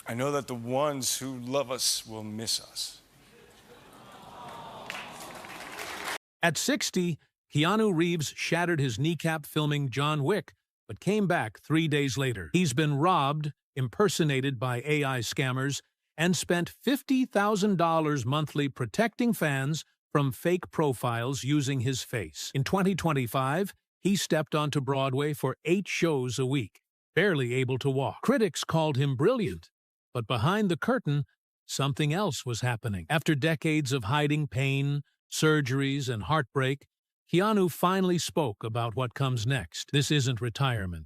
I know that the ones who love us will miss us. At 60, Keanu Reeves shattered his kneecap filming John Wick, but came back 3 days later. He's been robbed, impersonated by AI scammers, and spent $50,000 monthly protecting fans from fake profiles using his face. In 2025, he stepped onto Broadway for 8 shows a week, barely able to walk. Critics called him brilliant, but behind the curtain, something else was happening. After decades of hiding pain, surgeries, and heartbreak, Keanu finally spoke about what comes next. This isn't retirement.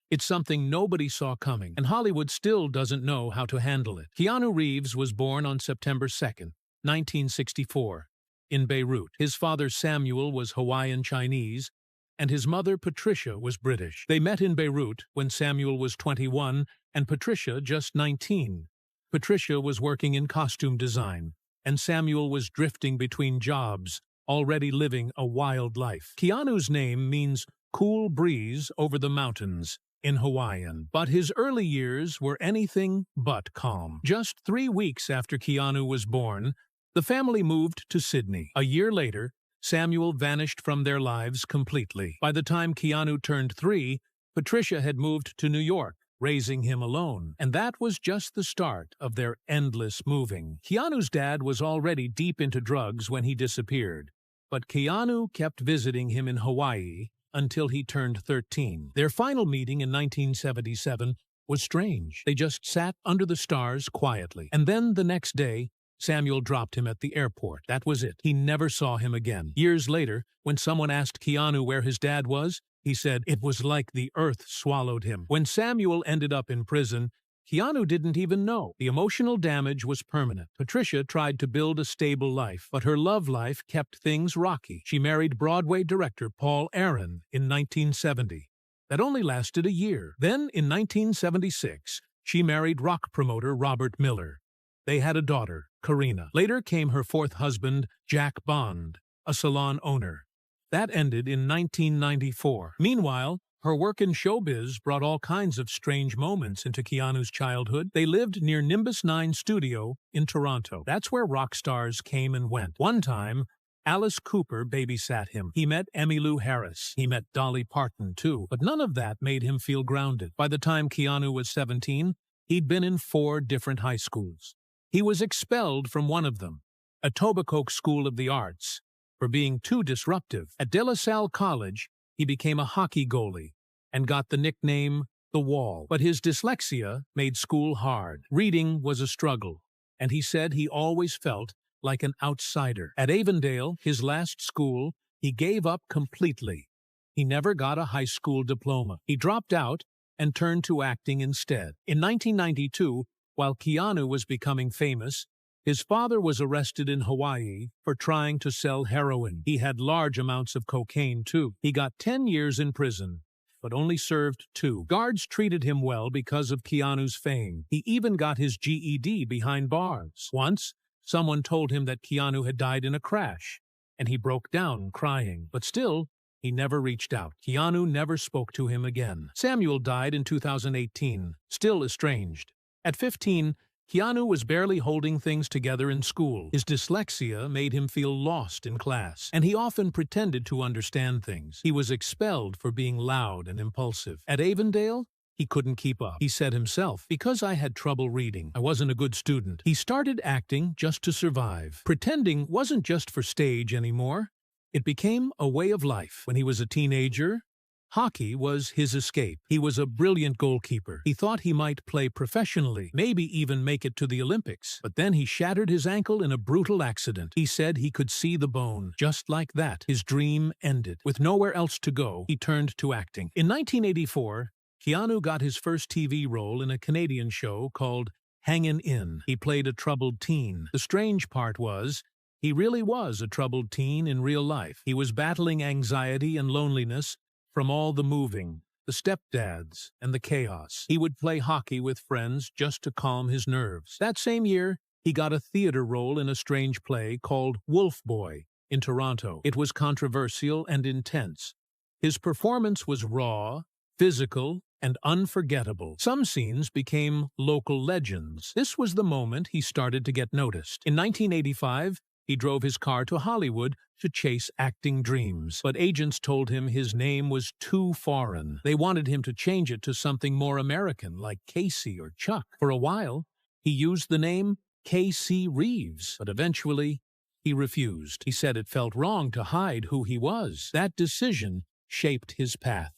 It's something nobody saw coming, and Hollywood still doesn't know how to handle it. Keanu Reeves was born on September 2nd, 1964, in Beirut. His father Samuel was Hawaiian Chinese, and his mother Patricia was British. They met in Beirut when Samuel was 21 and Patricia just 19. Patricia was working in costume design, and Samuel was drifting between jobs, already living a wild life. Keanu's name means cool breeze over the mountains in Hawaiian, but his early years were anything but calm. Just 3 weeks after Keanu was born, the family moved to Sydney. A year later, Samuel vanished from their lives completely. By the time Keanu turned 3, Patricia had moved to New York, raising him alone. And that was just the start of their endless moving. Keanu's dad was already deep into drugs when he disappeared, but Keanu kept visiting him in Hawaii until he turned 13. Their final meeting in 1977 was strange. They just sat under the stars quietly. And then the next day, Samuel dropped him at the airport. That was it. He never saw him again. Years later, when someone asked Keanu where his dad was, he said it was like the earth swallowed him. When Samuel ended up in prison, Keanu didn't even know. The emotional damage was permanent. Patricia tried to build a stable life, but her love life kept things rocky. She married Broadway director Paul Aaron in 1970. That only lasted a year. Then, in 1976, she married rock promoter Robert Miller. They had a daughter, Karina. Later came her 4th husband, Jack Bond, a salon owner. That ended in 1994. Meanwhile, her work in showbiz brought all kinds of strange moments into Keanu's childhood. They lived near Nimbus 9 Studio in Toronto. That's where rock stars came and went. One time, Alice Cooper babysat him. He met Emmylou Harris. He met Dolly Parton, too. But none of that made him feel grounded. By the time Keanu was 17, he'd been in 4 different high schools. He was expelled from one of them, Etobicoke School of the Arts, for being too disruptive. At De La Salle College, he became a hockey goalie and got the nickname The Wall. But his dyslexia made school hard. Reading was a struggle, and he said he always felt like an outsider. At Avondale, his last school, he gave up completely. He never got a high school diploma. He dropped out and turned to acting instead. In 1992, while Keanu was becoming famous, his father was arrested in Hawaii for trying to sell heroin. He had large amounts of cocaine, too. He got 10 years in prison, but only served 2. Guards treated him well because of Keanu's fame. He even got his GED behind bars. Once, someone told him that Keanu had died in a crash, and he broke down crying. But still, he never reached out. Keanu never spoke to him again. Samuel died in 2018, still estranged. At 15, Keanu was barely holding things together in school. His dyslexia made him feel lost in class, and he often pretended to understand things. He was expelled for being loud and impulsive. At Avondale, he couldn't keep up. He said himself, "Because I had trouble reading, I wasn't a good student." He started acting just to survive. Pretending wasn't just for stage anymore. It became a way of life. When he was a teenager, hockey was his escape. He was a brilliant goalkeeper. He thought he might play professionally, maybe even make it to the Olympics. But then he shattered his ankle in a brutal accident. He said he could see the bone. Just like that, his dream ended. With nowhere else to go, he turned to acting. In 1984, Keanu got his first TV role in a Canadian show called Hangin' In. He played a troubled teen. The strange part was, he really was a troubled teen in real life. He was battling anxiety and loneliness from all the moving, the stepdads, and the chaos. He would play hockey with friends just to calm his nerves. That same year, he got a theater role in a strange play called Wolf Boy in Toronto. It was controversial and intense. His performance was raw, physical, and unforgettable. Some scenes became local legends. This was the moment he started to get noticed. In 1985, he drove his car to Hollywood to chase acting dreams, but agents told him his name was too foreign. They wanted him to change it to something more American, like Casey or Chuck. For a while, he used the name Keanu Reeves, but eventually, he refused. He said it felt wrong to hide who he was. That decision shaped his path.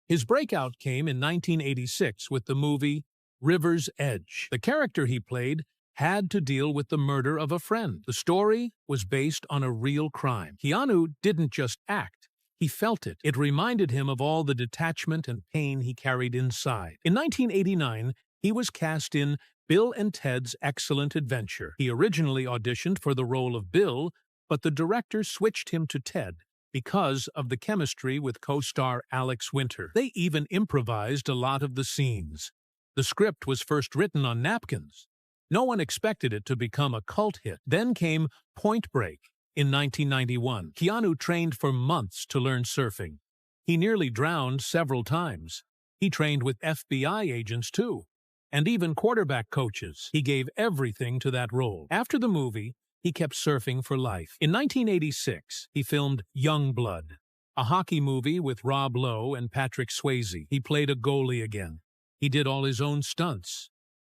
His breakout came in 1986 with the movie River's Edge. The character he played had to deal with the murder of a friend. The story was based on a real crime. Keanu didn't just act, he felt it. It reminded him of all the detachment and pain he carried inside. In 1989, he was cast in Bill and Ted's Excellent Adventure. He originally auditioned for the role of Bill, but the director switched him to Ted because of the chemistry with co-star Alex Winter. They even improvised a lot of the scenes. The script was first written on napkins. No one expected it to become a cult hit. Then came Point Break in 1991. Keanu trained for months to learn surfing. He nearly drowned several times. He trained with FBI agents too, and even quarterback coaches. He gave everything to that role. After the movie, he kept surfing for life. In 1986, he filmed Young Blood, a hockey movie with Rob Lowe and Patrick Swayze. He played a goalie again. He did all his own stunts.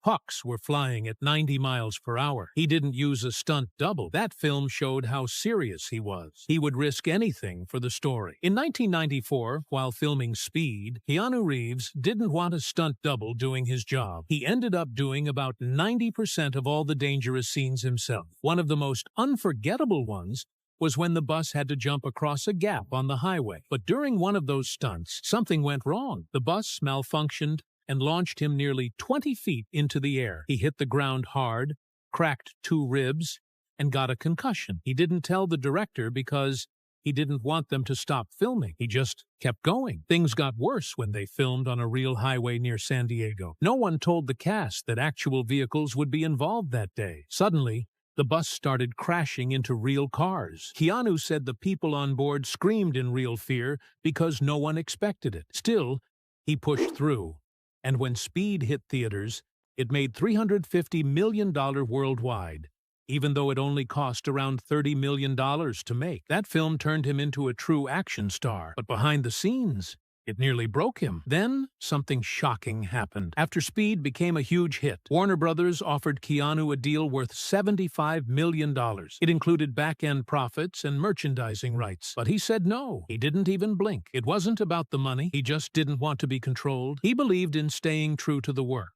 Pucks were flying at 90 miles per hour. He didn't use a stunt double. That film showed how serious he was. He would risk anything for the story. In 1994, while filming Speed, Keanu Reeves didn't want a stunt double doing his job. He ended up doing about 90% of all the dangerous scenes himself. One of the most unforgettable ones was when the bus had to jump across a gap on the highway. But during one of those stunts, something went wrong. The bus malfunctioned and launched him nearly 20 feet into the air. He hit the ground hard, cracked 2 ribs, and got a concussion. He didn't tell the director because he didn't want them to stop filming. He just kept going. Things got worse when they filmed on a real highway near San Diego. No one told the cast that actual vehicles would be involved that day. Suddenly, the bus started crashing into real cars. Keanu said the people on board screamed in real fear because no one expected it. Still, he pushed through. And when Speed hit theaters, it made $350 million worldwide, even though it only cost around $30 million to make. That film turned him into a true action star, but behind the scenes, it nearly broke him. Then, something shocking happened. After Speed became a huge hit, Warner Brothers offered Keanu a deal worth $75 million. It included back-end profits and merchandising rights. But he said no. He didn't even blink. It wasn't about the money. He just didn't want to be controlled. He believed in staying true to the work,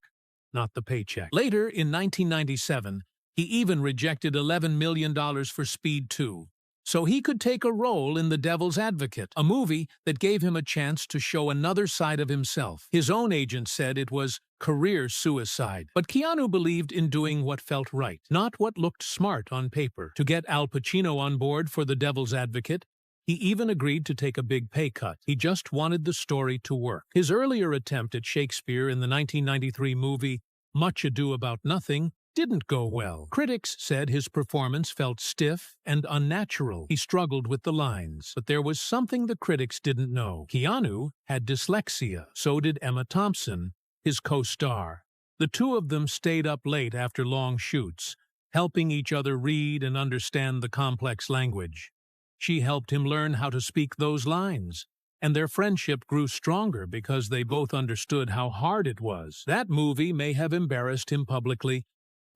not the paycheck. Later, in 1997, he even rejected $11 million for Speed 2. So he could take a role in The Devil's Advocate, a movie that gave him a chance to show another side of himself. His own agent said it was career suicide. But Keanu believed in doing what felt right, not what looked smart on paper. To get Al Pacino on board for The Devil's Advocate, he even agreed to take a big pay cut. He just wanted the story to work. His earlier attempt at Shakespeare in the 1993 movie Much Ado About Nothing didn't go well. Critics said his performance felt stiff and unnatural. He struggled with the lines, but there was something the critics didn't know. Keanu had dyslexia. So did Emma Thompson, his co-star. The two of them stayed up late after long shoots, helping each other read and understand the complex language. She helped him learn how to speak those lines, and their friendship grew stronger because they both understood how hard it was. That movie may have embarrassed him publicly,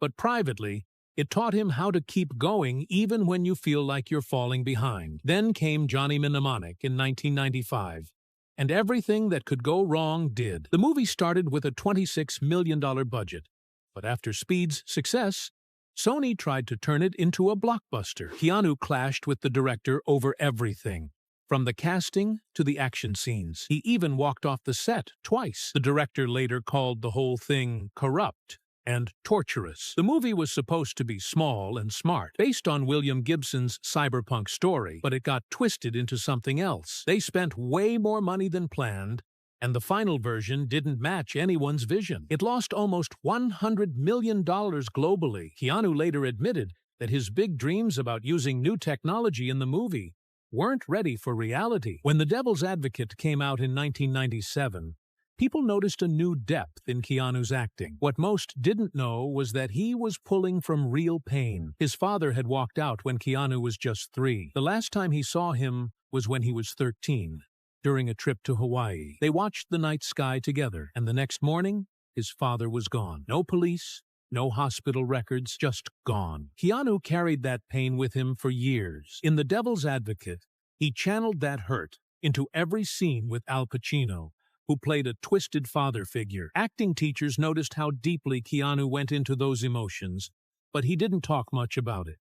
but privately, it taught him how to keep going even when you feel like you're falling behind. Then came Johnny Mnemonic in 1995, and everything that could go wrong did. The movie started with a $26 million budget, but after Speed's success, Sony tried to turn it into a blockbuster. Keanu clashed with the director over everything, from the casting to the action scenes. He even walked off the set twice. The director later called the whole thing corrupt and torturous. The movie was supposed to be small and smart, based on William Gibson's cyberpunk story, but it got twisted into something else. They spent way more money than planned, and the final version didn't match anyone's vision. It lost almost $100 million globally. Keanu later admitted that his big dreams about using new technology in the movie weren't ready for reality. When The Devil's Advocate came out in 1997, People noticed a new depth in Keanu's acting. What most didn't know was that he was pulling from real pain. His father had walked out when Keanu was just 3. The last time he saw him was when he was 13, during a trip to Hawaii. They watched the night sky together, and the next morning, his father was gone. No police, no hospital records, just gone. Keanu carried that pain with him for years. In The Devil's Advocate, he channeled that hurt into every scene with Al Pacino, who played a twisted father figure. Acting teachers noticed how deeply Keanu went into those emotions, but he didn't talk much about it.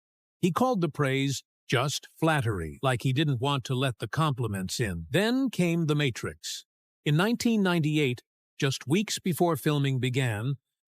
He called the praise just flattery, like he didn't want to let the compliments in. Then came The Matrix. In 1998, just weeks before filming began,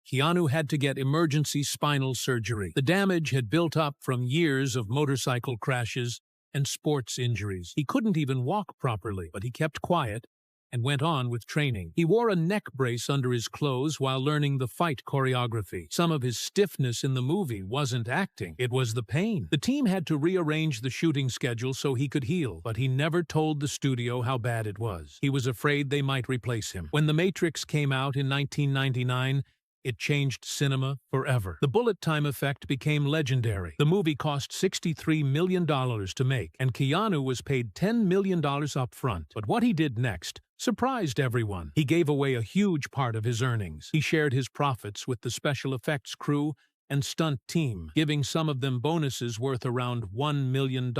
Keanu had to get emergency spinal surgery. The damage had built up from years of motorcycle crashes and sports injuries. He couldn't even walk properly, but he kept quiet and went on with training. He wore a neck brace under his clothes while learning the fight choreography. Some of his stiffness in the movie wasn't acting, it was the pain. The team had to rearrange the shooting schedule so he could heal, but he never told the studio how bad it was. He was afraid they might replace him. When The Matrix came out in 1999, it changed cinema forever. The bullet time effect became legendary. The movie cost $63 million to make, and Keanu was paid $10 million up front. But what he did next surprised everyone. He gave away a huge part of his earnings. He shared his profits with the special effects crew and stunt team, giving some of them bonuses worth around $1 million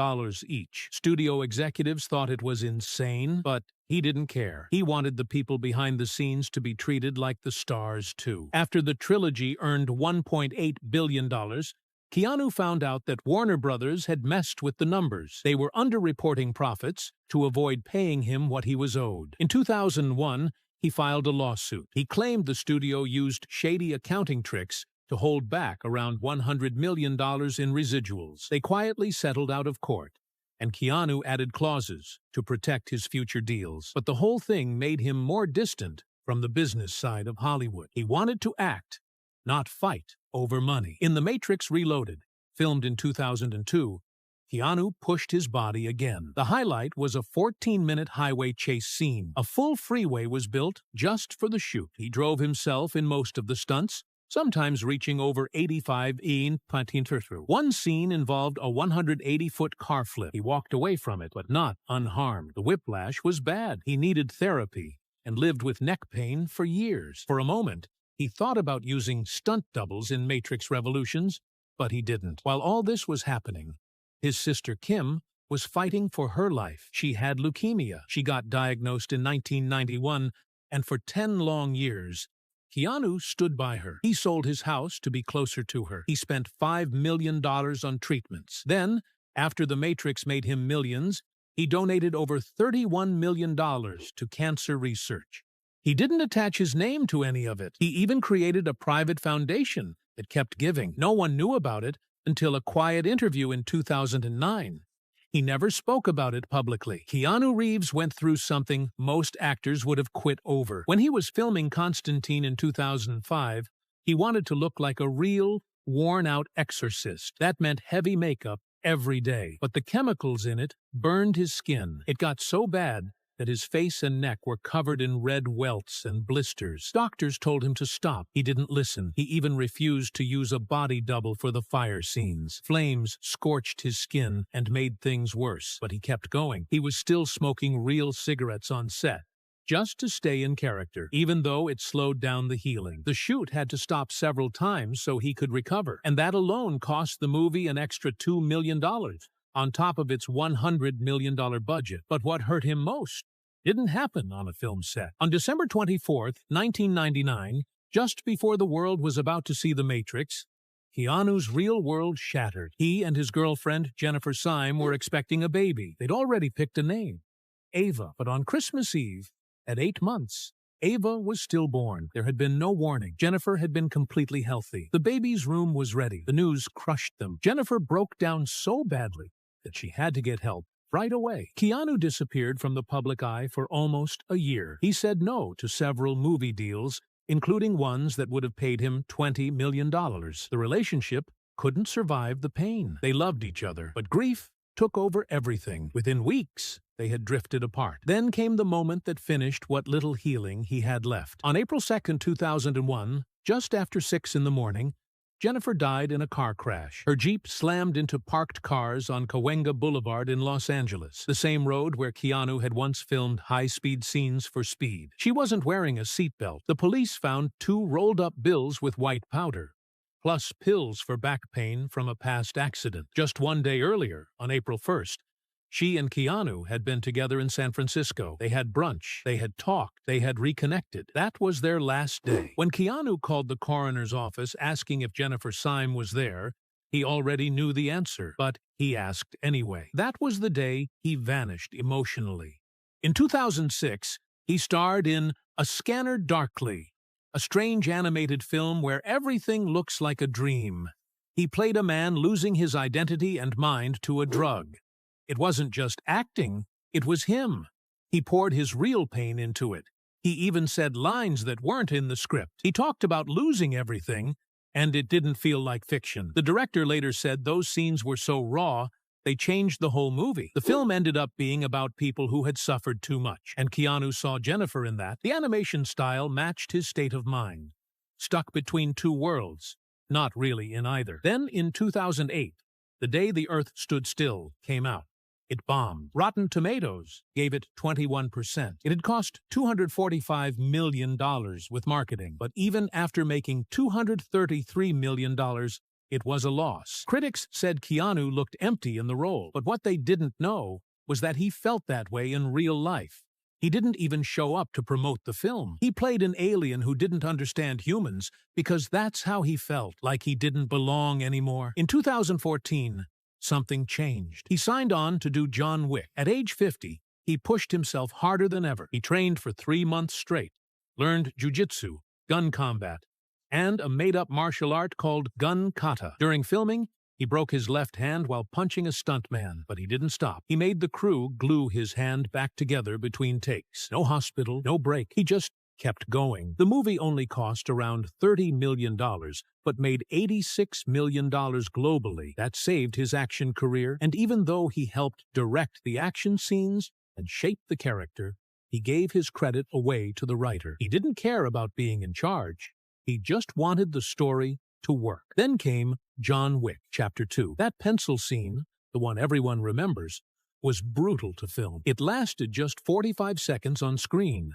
each. Studio executives thought it was insane, but he didn't care. He wanted the people behind the scenes to be treated like the stars, too. After the trilogy earned $1.8 billion, Keanu found out that Warner Brothers had messed with the numbers. They were underreporting profits to avoid paying him what he was owed. In 2001, he filed a lawsuit. He claimed the studio used shady accounting tricks to hold back around $100 million in residuals. They quietly settled out of court, and Keanu added clauses to protect his future deals. But the whole thing made him more distant from the business side of Hollywood. He wanted to act, not fight over money. In The Matrix Reloaded, filmed in 2002, Keanu pushed his body again. The highlight was a 14-minute highway chase scene. A full freeway was built just for the shoot. He drove himself in most of the stunts, sometimes reaching over 85 km/h. One scene involved a 180-foot car flip. He walked away from it, but not unharmed. The whiplash was bad. He needed therapy and lived with neck pain for years. For a moment, he thought about using stunt doubles in Matrix Revolutions, but he didn't. While all this was happening, his sister Kim was fighting for her life. She had leukemia. She got diagnosed in 1991, and for 10 long years, Keanu stood by her. He sold his house to be closer to her. He spent $5 million on treatments. Then, after The Matrix made him millions, he donated over $31 million to cancer research. He didn't attach his name to any of it. He even created a private foundation that kept giving. No one knew about it until a quiet interview in 2009. He never spoke about it publicly. Keanu Reeves went through something most actors would have quit over. When he was filming Constantine in 2005, he wanted to look like a real, worn-out exorcist. That meant heavy makeup every day. But the chemicals in it burned his skin. It got so bad that his face and neck were covered in red welts and blisters. Doctors told him to stop. He didn't listen. He even refused to use a body double for the fire scenes. Flames scorched his skin and made things worse, but he kept going. He was still smoking real cigarettes on set, just to stay in character, even though it slowed down the healing. The shoot had to stop several times so he could recover, and that alone cost the movie an extra $2 million. On top of its $100 million budget. But what hurt him most didn't happen on a film set. On December 24, 1999, just before the world was about to see The Matrix, Keanu's real world shattered. He and his girlfriend, Jennifer Syme, were expecting a baby. They'd already picked a name, Ava. But on Christmas Eve, at 8 months, Ava was stillborn. There had been no warning. Jennifer had been completely healthy. The baby's room was ready. The news crushed them. Jennifer broke down so badly that she had to get help right away. Keanu disappeared from the public eye for almost a year. He said no to several movie deals, including ones that would have paid him $20 million. The relationship couldn't survive the pain. They loved each other, but grief took over everything. Within weeks, they had drifted apart. Then came the moment that finished what little healing he had left. On April 2nd, 2001, just after 6 in the morning, Jennifer died in a car crash. Her Jeep slammed into parked cars on Cahuenga Boulevard in Los Angeles, the same road where Keanu had once filmed high-speed scenes for Speed. She wasn't wearing a seatbelt. The police found 2 rolled-up bills with white powder, plus pills for back pain from a past accident. Just one day earlier, on April 1st, she and Keanu had been together in San Francisco. They had brunch, they had talked, they had reconnected. That was their last day. When Keanu called the coroner's office asking if Jennifer Syme was there, he already knew the answer, but he asked anyway. That was the day he vanished emotionally. In 2006, he starred in A Scanner Darkly, a strange animated film where everything looks like a dream. He played a man losing his identity and mind to a drug. It wasn't just acting, it was him. He poured his real pain into it. He even said lines that weren't in the script. He talked about losing everything, and it didn't feel like fiction. The director later said those scenes were so raw, they changed the whole movie. The film ended up being about people who had suffered too much, and Keanu saw Jennifer in that. The animation style matched his state of mind. Stuck between two worlds, not really in either. Then, in 2008, The Day the Earth Stood Still came out. It bombed. Rotten Tomatoes gave it 21%. It had cost $245 million with marketing, but even after making $233 million, it was a loss. Critics said Keanu looked empty in the role, but what they didn't know was that he felt that way in real life. He didn't even show up to promote the film. He played an alien who didn't understand humans because that's how he felt, like he didn't belong anymore. In 2014, something changed. He signed on to do John Wick. At age 50, he pushed himself harder than ever. He trained for 3 months straight, learned jujitsu, gun combat, and a made-up martial art called gun kata. During filming, he broke his left hand while punching a stuntman, but he didn't stop. He made the crew glue his hand back together between takes. No hospital, no break. He just kept going. The movie only cost around $30 million, but made $86 million globally. That saved his action career, and even though he helped direct the action scenes and shape the character, he gave his credit away to the writer. He didn't care about being in charge. He just wanted the story to work. Then came John Wick, Chapter 2. That pencil scene, the one everyone remembers, was brutal to film. It lasted just 45 seconds on screen,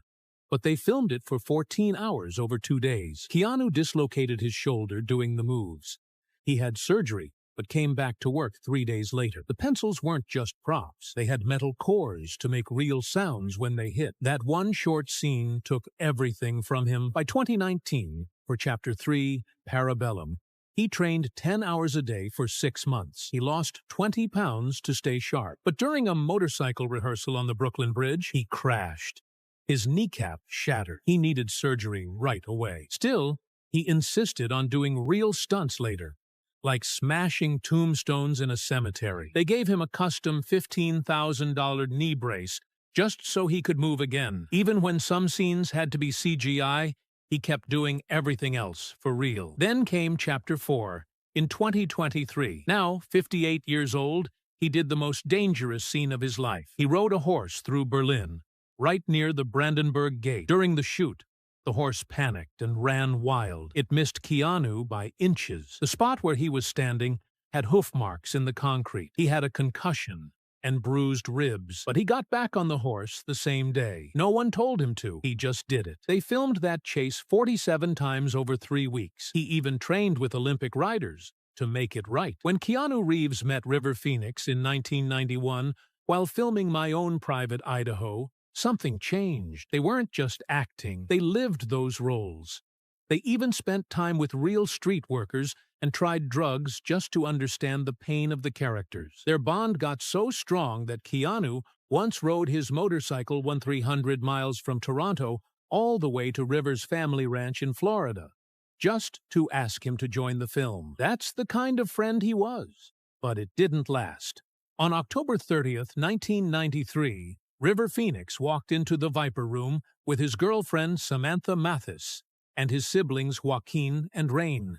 but they filmed it for 14 hours over 2 days. Keanu dislocated his shoulder doing the moves. He had surgery, but came back to work 3 days later. The pencils weren't just props. They had metal cores to make real sounds when they hit. That one short scene took everything from him. By 2019, for Chapter 3, Parabellum, he trained 10 hours a day for 6 months. He lost 20 pounds to stay sharp. But during a motorcycle rehearsal on the Brooklyn Bridge, he crashed. His kneecap shattered. He needed surgery right away. Still, he insisted on doing real stunts later, like smashing tombstones in a cemetery. They gave him a custom $15,000 knee brace just so he could move again. Even when some scenes had to be CGI, he kept doing everything else for real. Then came Chapter 4 in 2023. Now, 58 years old, he did the most dangerous scene of his life. He rode a horse through Berlin, right near the Brandenburg Gate. During the shoot, the horse panicked and ran wild. It missed Keanu by inches. The spot where he was standing had hoof marks in the concrete. He had a concussion and bruised ribs, but he got back on the horse the same day. No one told him to. He just did it. They filmed that chase 47 times over 3 weeks. He even trained with Olympic riders to make it right. When Keanu Reeves met River Phoenix in 1991 while filming My Own Private Idaho, something changed. They weren't just acting. They lived those roles. They even spent time with real street workers and tried drugs just to understand the pain of the characters. Their bond got so strong that Keanu once rode his motorcycle 300 miles from Toronto all the way to River's family ranch in Florida, just to ask him to join the film. That's the kind of friend he was. But it didn't last. On October 30th, 1993, River Phoenix walked into the Viper Room with his girlfriend Samantha Mathis and his siblings Joaquin and Rain.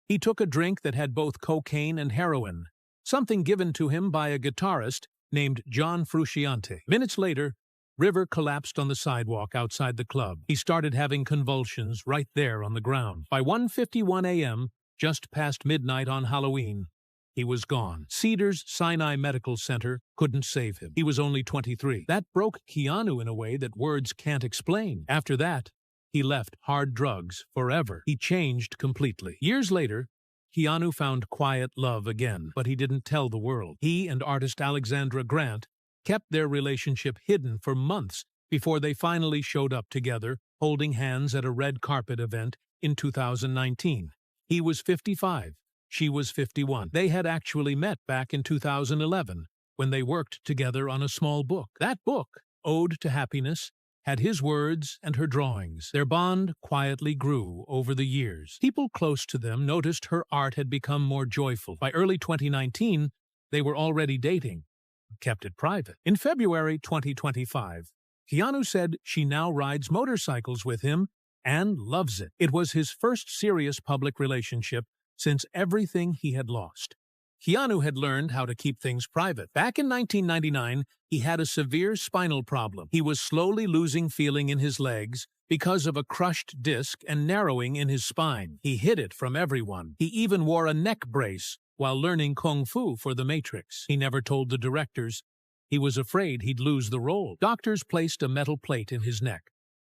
He took a drink that had both cocaine and heroin. something given to him by a guitarist named John Frusciante. Minutes later, River collapsed on the sidewalk outside the club. He started having convulsions right there on the ground. By 1:51 a.m., just past midnight on Halloween, he was gone. Cedars Sinai Medical Center couldn't save him. He was only 23. That broke Keanu in a way that words can't explain. After that, he left hard drugs forever. He changed completely. Years later, Keanu found quiet love again, but he didn't tell the world. He and artist Alexandra Grant kept their relationship hidden for months before they finally showed up together, holding hands at a red carpet event in 2019. He was 55. She was 51. They had actually met back in 2011 when they worked together on a small book. That book, Ode to Happiness, had his words and her drawings. Their bond quietly grew over the years. People close to them noticed her art had become more joyful. By early 2019, they were already dating, kept it private. In February 2025, Keanu said she now rides motorcycles with him and loves it. It was his first serious public relationship since everything he had lost. Keanu had learned how to keep things private. Back in 1999, he had a severe spinal problem. He was slowly losing feeling in his legs because of a crushed disc and narrowing in his spine. He hid it from everyone. He even wore a neck brace while learning kung fu for The Matrix. He never told the directors. He was afraid he'd lose the role. Doctors placed a metal plate in his neck,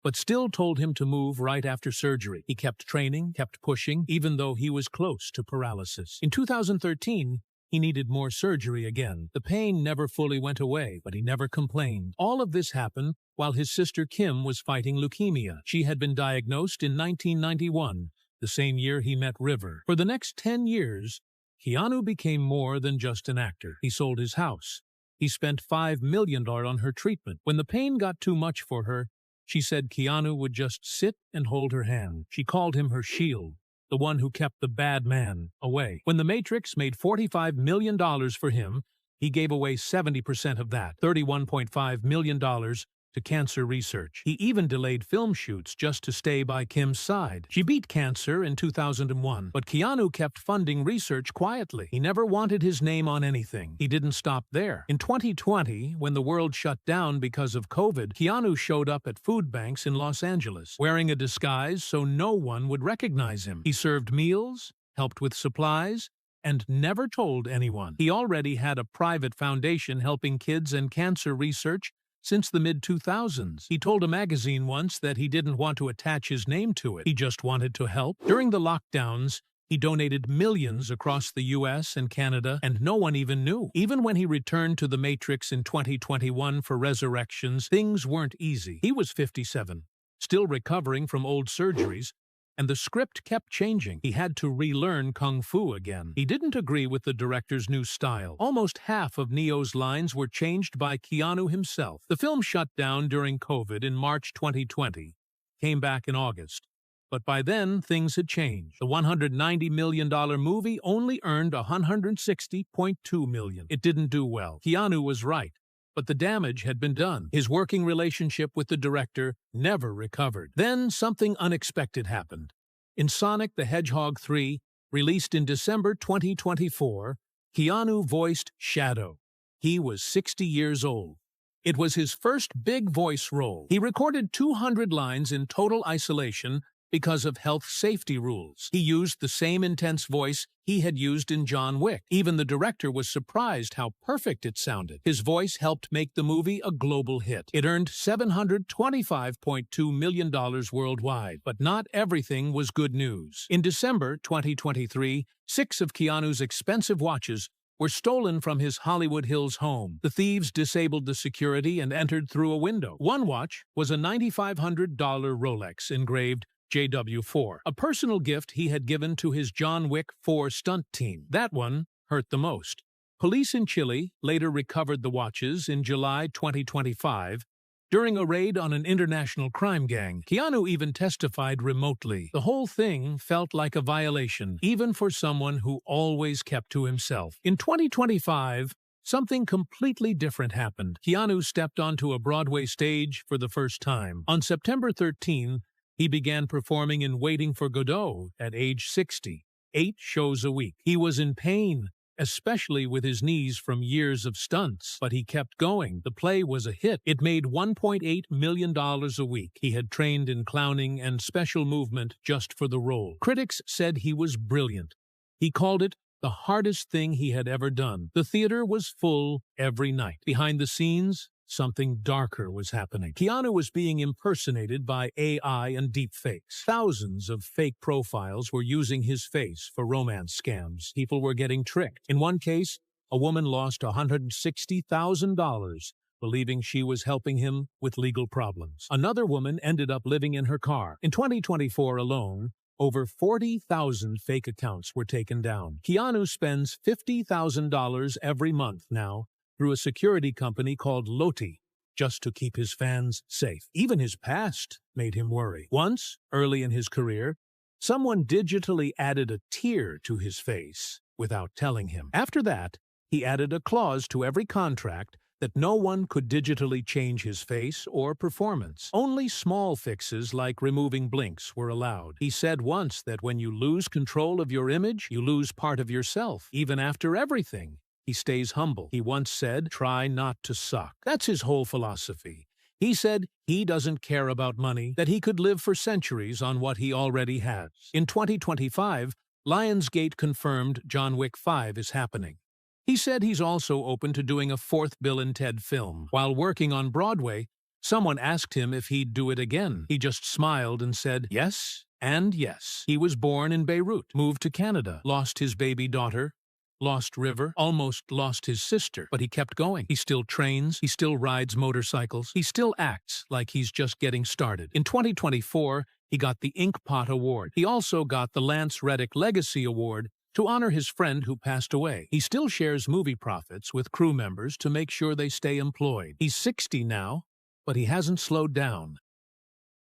but still told him to move right after surgery. He kept training, kept pushing, even though he was close to paralysis. In 2013, he needed more surgery again. The pain never fully went away, but he never complained. All of this happened while his sister Kim was fighting leukemia. She had been diagnosed in 1991, the same year he met River. For the next 10 years, Keanu became more than just an actor. He sold his house. He spent $5 million on her treatment. When the pain got too much for her, she said Keanu would just sit and hold her hand. She called him her shield, the one who kept the bad man away. When The Matrix made $45 million for him, he gave away 70% of that, $31.5 million, to cancer research. He even delayed film shoots just to stay by Kim's side. She beat cancer in 2001, but Keanu kept funding research quietly. He never wanted his name on anything. He didn't stop there. In 2020, when the world shut down because of COVID, Keanu showed up at food banks in Los Angeles, wearing a disguise so no one would recognize him. He served meals, helped with supplies, and never told anyone. He already had a private foundation helping kids and cancer research since the mid-2000s. He told a magazine once that he didn't want to attach his name to it. He just wanted to help. During the lockdowns, he donated millions across the US and Canada, and no one even knew. Even when he returned to The Matrix in 2021 for Resurrections, things weren't easy. He was 57, still recovering from old surgeries, and the script kept changing. He had to relearn kung fu again. He didn't agree with the director's new style. Almost half of Neo's lines were changed by Keanu himself. The film shut down during COVID in March 2020, came back in August. But by then, things had changed. The $190 million movie only earned $160.2 million. It didn't do well. Keanu was right, but the damage had been done. His working relationship with the director never recovered. Then something unexpected happened. In Sonic the Hedgehog 3, released in December 2024, Keanu voiced Shadow. He was 60 years old. It was his first big voice role. He recorded 200 lines in total isolation because of health safety rules. He used the same intense voice he had used in John Wick. Even the director was surprised how perfect it sounded. His voice helped make the movie a global hit. It earned $725.2 million worldwide, but not everything was good news. In December 2023, 6 of Keanu's expensive watches were stolen from his Hollywood Hills home. The thieves disabled the security and entered through a window. One watch was a $9,500 Rolex engraved JW4, a personal gift he had given to his John Wick 4 stunt team. That one hurt the most. Police in Chile later recovered the watches in July 2025 during a raid on an international crime gang. Keanu even testified remotely. The whole thing felt like a violation, even for someone who always kept to himself. In 2025, something completely different happened. Keanu stepped onto a Broadway stage for the first time. On September 13, he began performing in Waiting for Godot at age 60, 8 shows a week. He was in pain especially with his knees from years of stunts. But he kept going. The play was a hit. It made $1.8 million a week. He had trained in clowning and special movement just for the role. Critics said he was brilliant. He called it the hardest thing he had ever done. The theater was full every night. Behind the scenes, something darker was happening. Keanu was being impersonated by AI and deepfakes. Thousands of fake profiles were using his face for romance scams. People were getting tricked. In one case, a woman lost $160,000 believing she was helping him with legal problems. Another woman ended up living in her car. In 2024 alone, over 40,000 fake accounts were taken down. Keanu spends $50,000 every month now through a security company called Loti, just to keep his fans safe. Even his past made him worry. Once, early in his career, someone digitally added a tear to his face without telling him. After that, he added a clause to every contract that no one could digitally change his face or performance. Only small fixes like removing blinks were allowed. He said once that when you lose control of your image, you lose part of yourself. Even after everything, he stays humble. He once said, "Try not to suck." That's his whole philosophy. He said he doesn't care about money, that he could live for centuries on what he already has. In 2025, Lionsgate confirmed John Wick 5 is happening. He said he's also open to doing a fourth Bill and Ted film. While working on Broadway, someone asked him if he'd do it again. He just smiled and said, yes and yes. He was born in Beirut, moved to Canada, lost his baby daughter, lost River, almost lost his sister, but he kept going. He still trains, he still rides motorcycles, he still acts like he's just getting started. In 2024, he got the Inkpot Award. He also got the Lance Reddick Legacy Award to honor his friend who passed away. He still shares movie profits with crew members to make sure they stay employed. He's 60 now, but he hasn't slowed down.